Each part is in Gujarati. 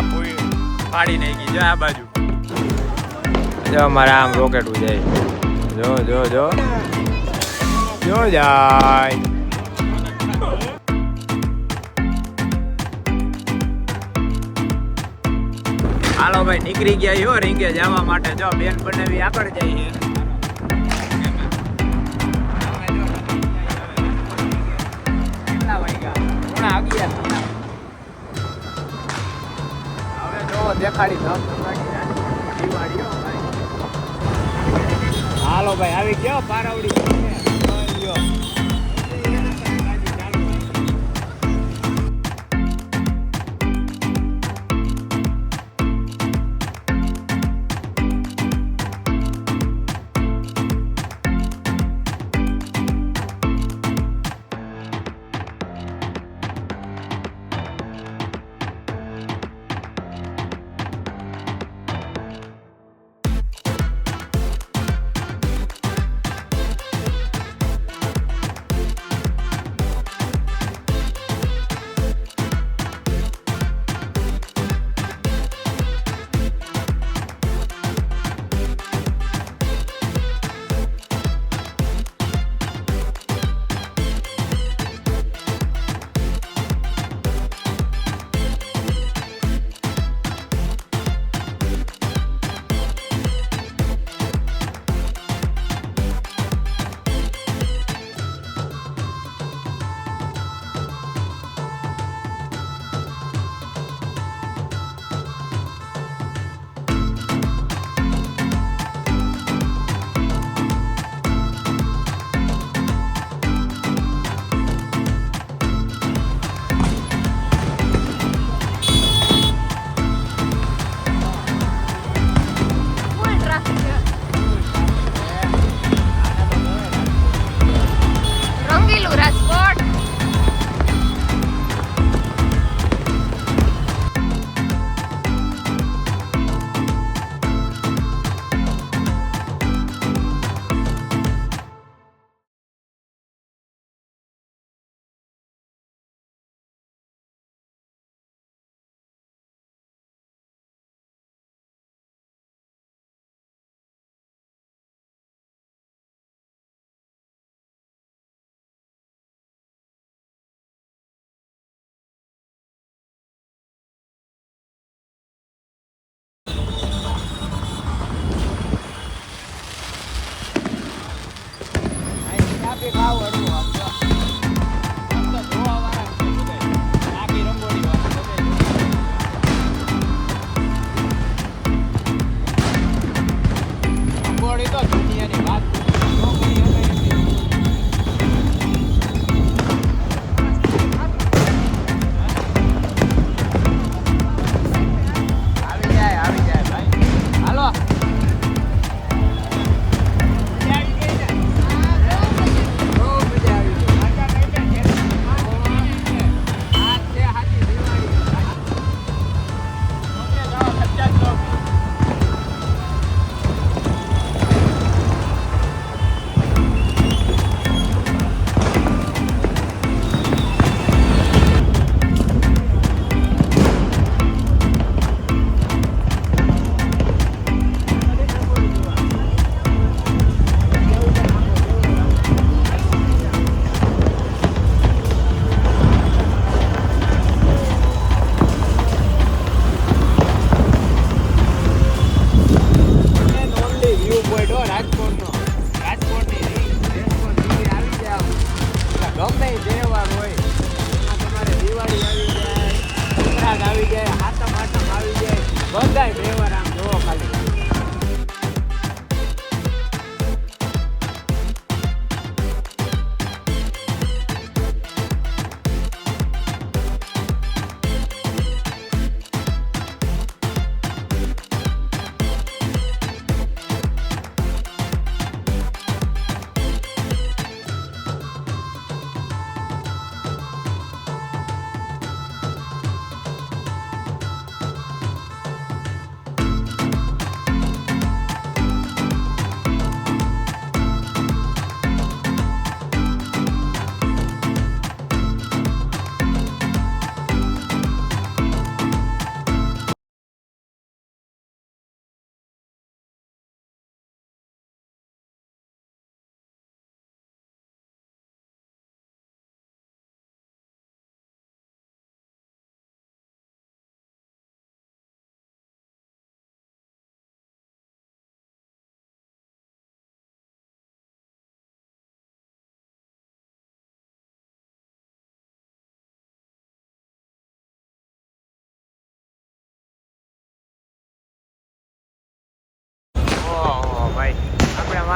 આ પૂરી પાડી નાખી જો આ બાજુ જો મારા આમ રોકેટ જાય જો જો જો જો જાય હાલો ભાઈ નીકળી ગયા હો રીંગે જવા માટે જો બેન બનાવી આગળ જાય છે દેખાડી હાલો ભાઈ આવી ગયો પારાવડી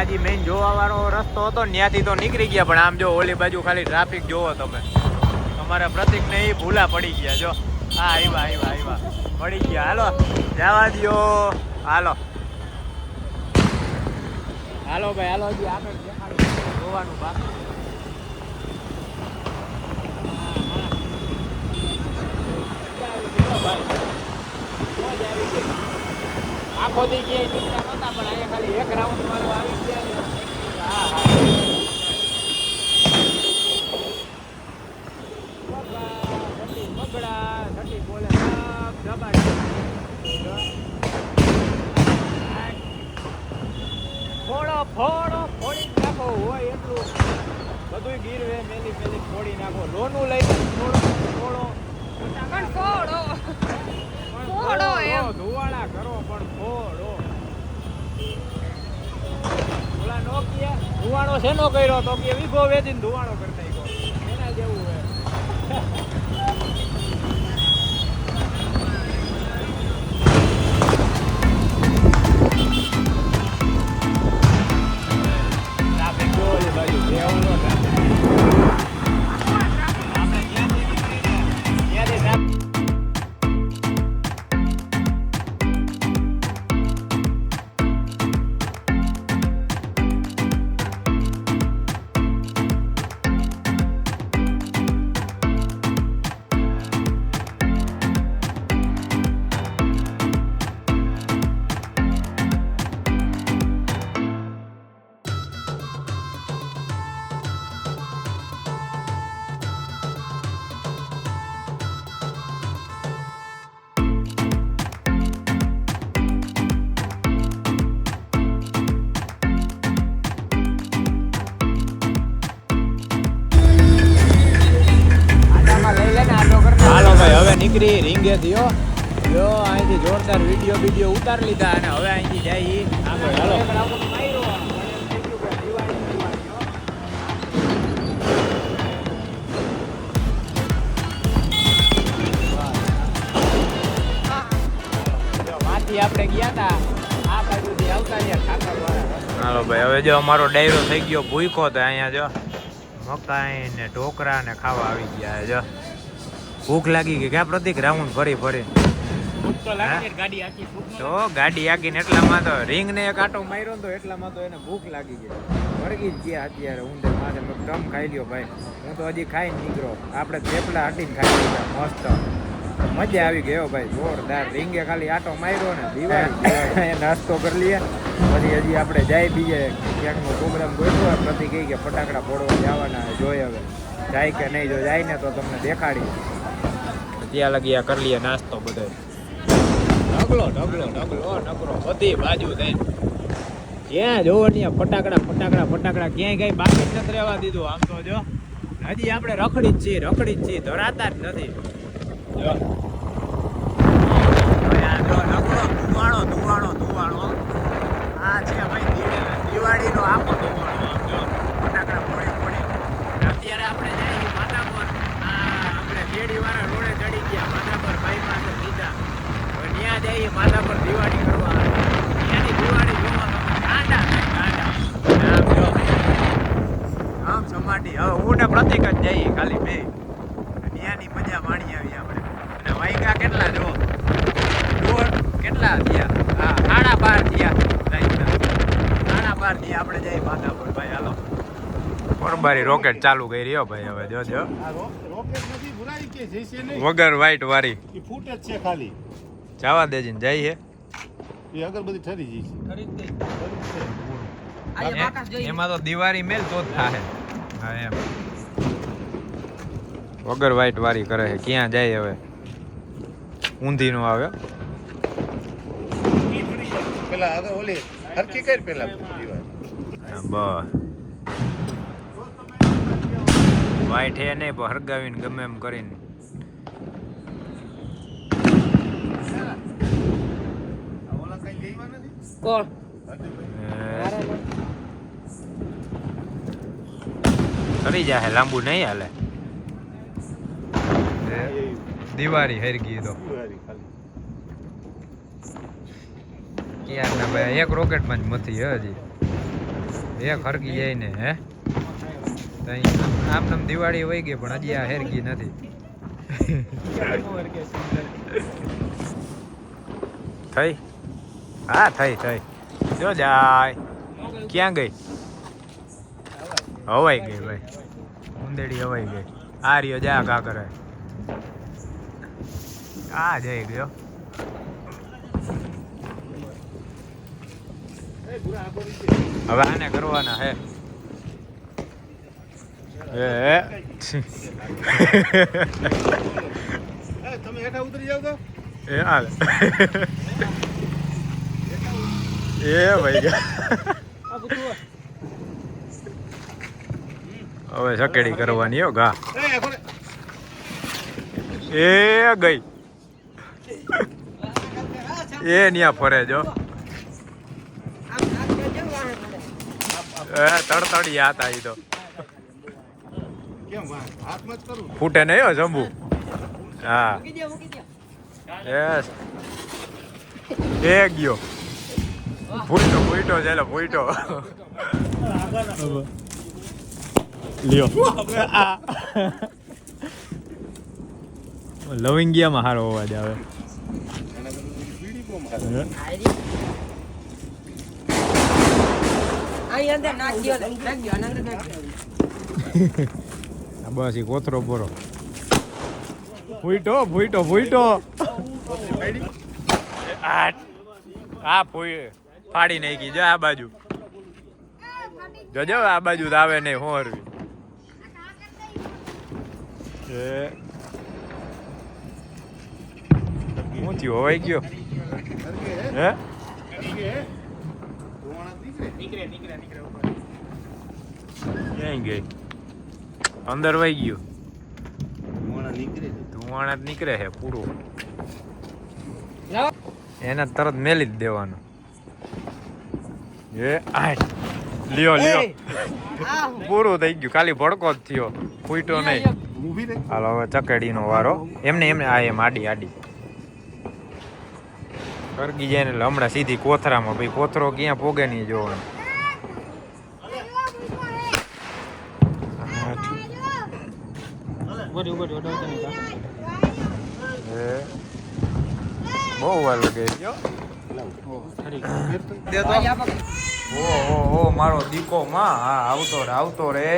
આ જે મેઇન જોવા વાળો રસ્તો હતો ને ત્યાંથી તો નીકળી ગયા, પણ આમ જો ઓલી બાજુ ખાલી ટ્રાફિક જોવો તમે. તમારા પ્રતિકને એ ભૂલા પડી ગયા. જો હા આવ્યા પડી ગયા. હાલો જવા દો. હાલો ભાઈ હાલો. હજી આગળ દેખાડું જોવાનું બાકી. આખો દી ગયા ચિંતા નતા, પણ અહીંયા ખાલી એક રાઉન્ડ મારવા આવી ગયા. ઘટી બોલે ફોડી નાખો હોય એટલું બધું ગીરવે મેલી ફોડી નાખો. લોનું લઈને ધુવાડા કરો પણ ફોડો. ઓલા નો કે ધુવાડો શેનો કર્યો તો કે વીઘો વેચીને ધુવાડો કરતા એના જેવું હે. ટ્રાફિક જો ઓલી બાજુ બેવનો ટ્રાફિક. આપણે ત્યાંથી નીકળી રીંગે થયો. જો અહીંથી જોરદાર વિડીયો ઉતાર લીધા અને હવે અહીંથી જઈ આગળ. હાલો માંથી આપણે ગયા હતા આ બાજુથી આવતા રહ્યા ઠાકરવાળા. હાલો ભાઈ હવે જો અમારો ડાયરો થઈ ગયો ભૂખો તો અહીંયા જો મકાઈ ને ઢોકરા ને ખાવા આવી ગયા. જો ભૂખ લાગી ગઈ ક્યાં પ્રતિક રાઉન્ડ ફરી તો ગાડી આખીને એટલામાં તો રીંગ ને એક આટો માર્યો ને તો એટલામાં તો એને ભૂખ લાગી ગઈ. વળગી જ ગયા અત્યારે ઊંધે માથે ટમ ખાઈ લ્યો ભાઈ. હું તો હજી ખાઈને નીકળો. આપણે થેપલા હટીને ખાઈ લીધા મસ્ત. મજા આવી ગયો ભાઈ જોરદાર. રીંગે ખાલી આટો માર્યો ને દિવાળી નાસ્તો કરી લઈએ પછી હજી આપણે જાય બીજે ક્યાંકનો પ્રોગ્રામ ગોઠવો. પ્રતિક કહી કે ફટાકડા ફોડવા જવાના જોઈએ હવે જાય કે નહીં. જો જાય ને તો તમને દેખાડી. ત્યાં લગી આ કરી લઈએ નાસ્તો બધો. ઢગલો બધી બાજુ થઈને ક્યાં જોવો ને ફટાકડા ક્યાંય કઈ બાકી જ નથી રહેવા દીધું. આમ તો જો હજી આપણે રખડી જ છીએ ધરાતા જ નથી. જો ધુવાણો આ છે ભાઈ દિવાળીનો આખો ધુવાણો. આમ જો ફટાકડા ફોડી અત્યારે આપણે જઈએ માતા પર. આપણે શેરડી વાળા રોડે ચડી ગયા માતા પર ભાઈ પાસે સીધા. ત્યાં જઈએ માતા પર દિવાળી કરવા. ત્યાંની દિવાળી જોવા ગાંડા આમ જો આમ સમાટી. હવે હું ને પ્રતિક જ જઈએ ખાલી બે. ત્યાંની મજા માણી આવી આપણે. અને વાયકા કેટલા જો કેટલા થયા? હા 12:30 થયા. 12:30 આપણે જઈએ માતા પર ભાઈ. હાલો પરબારી રોકેટ ચાલુ કરી રહ્યો ભાઈ. હવે જોજો વગર વાઈટ વાળી ફૂટ જ છે ખાલી. જવા દેજી ને જાય છે અગરબત્તી ઠરી જઈ. એમાં તો દિવાળી મેલ તો જ થાય. હા એમ વગર વાઈટ વાળી કરે છે. ક્યાં જાય હવે ઊંધી નો આવે. પેલા આગળ ઓલી હરકી કરી પેલા બસ વાઈટ હે નહીં પણ હરગાવીને ગમે એમ કરીને. કોણ કરી જાય લાંબુ નહીં હાલે. દિવાળી હરગી તો ક્યાં ના ભાઈ એક રોકેટમાં જ મથી હજી. એ ખરગી જાય ને હે આમ નામ દિવાળી વહી ગઈ પણ હજી આ હેરગી નથી. થઈ હા થઈ જો જાય ક્યાં ગઈ હવાઈ ગઈ ભાઈ ઉંદેડી હવાઈ ગઈ આ રહ્યો જા કા કરે આ જઈ ગયો હવે આને કરવાના હે તમે હેઠા ઉતરી જાવ તો એ હાલ એ ભાઈ હવે સકેડી કરવાની હો ઘા એ ગઈ એ ન્યા ફરે જો તડતડી હતા ઈ તો ફૂટે નહીં હો જંબુ હા યસ એ ગયો ફૂટો ચાલો ફૂટો લ્યો લવિંગિયામાં સારો અવાજ આવે બસ ઈ કોથરો બોરો ફૂટો આ ફાડી નાખી જો આ બાજુ જોજો આ બાજુ તો આવે નહીં હોરવી હું થયું હોવાઈ ગયો હે ક્યાંય ગઈ અંદર વહી ગયું ધુવાણા જ નીકળે છે પૂરું એને તરત મેલી જ દેવાનું એ લ્યો પૂરું થઈ ગયું ખાલી ભડકો જ થયો ફૂટો નહીં હાલો હવે ચકેડીનો વારો એમને આ એમ આડી કરગી જાય ને એટલે હમણાં સીધી કોથરામાં ભાઈ કોથરો ક્યાં પોગે નહીં જોવાનું બહુ વાર લગે ઓહો મારો દીકો માં હા આવતો રે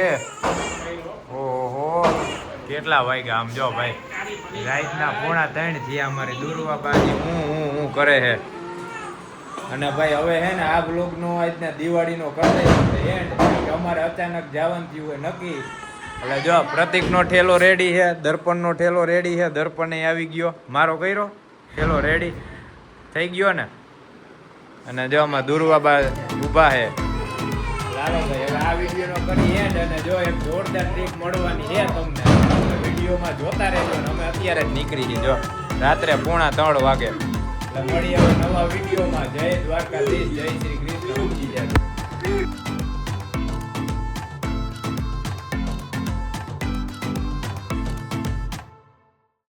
ઓહો કેટલા વાગ્યા આમ જો ભાઈ રાતના 2:30 થયા અમારી દુર્વા બાજી હું કરે હે અને ભાઈ હવે હે ને આ બ્લોગનો આજના દિવાળીનો કરે એન્ડ અમારે અચાનક જવાનું થયું હોય નક્કી એટલે જો પ્રતિકનો ઠેલો રેડી છે દર્પણનો ઠેલો રેડી છે દર્પણ આવી ગયો મારો કર્યો ઠેલો રેડી થઈ ગયો ને અને જો આમાં દુર્વાબા ઊભા છે લાલો ભાઈ હવે આ વિડીયોનો કરી એન્ડ અને જો એક જોરદાર ટ્રીપ મળવાની છે તમને વિડીયોમાં જોતા રહેજો ને અમે અત્યારે જ નીકળી જઈએ જો રાત્રે 2:45 વાગે એટલે મળીએ હવે નવા વિડીયોમાં જય દ્વારકાધીશ જય શ્રી કૃષ્ણ.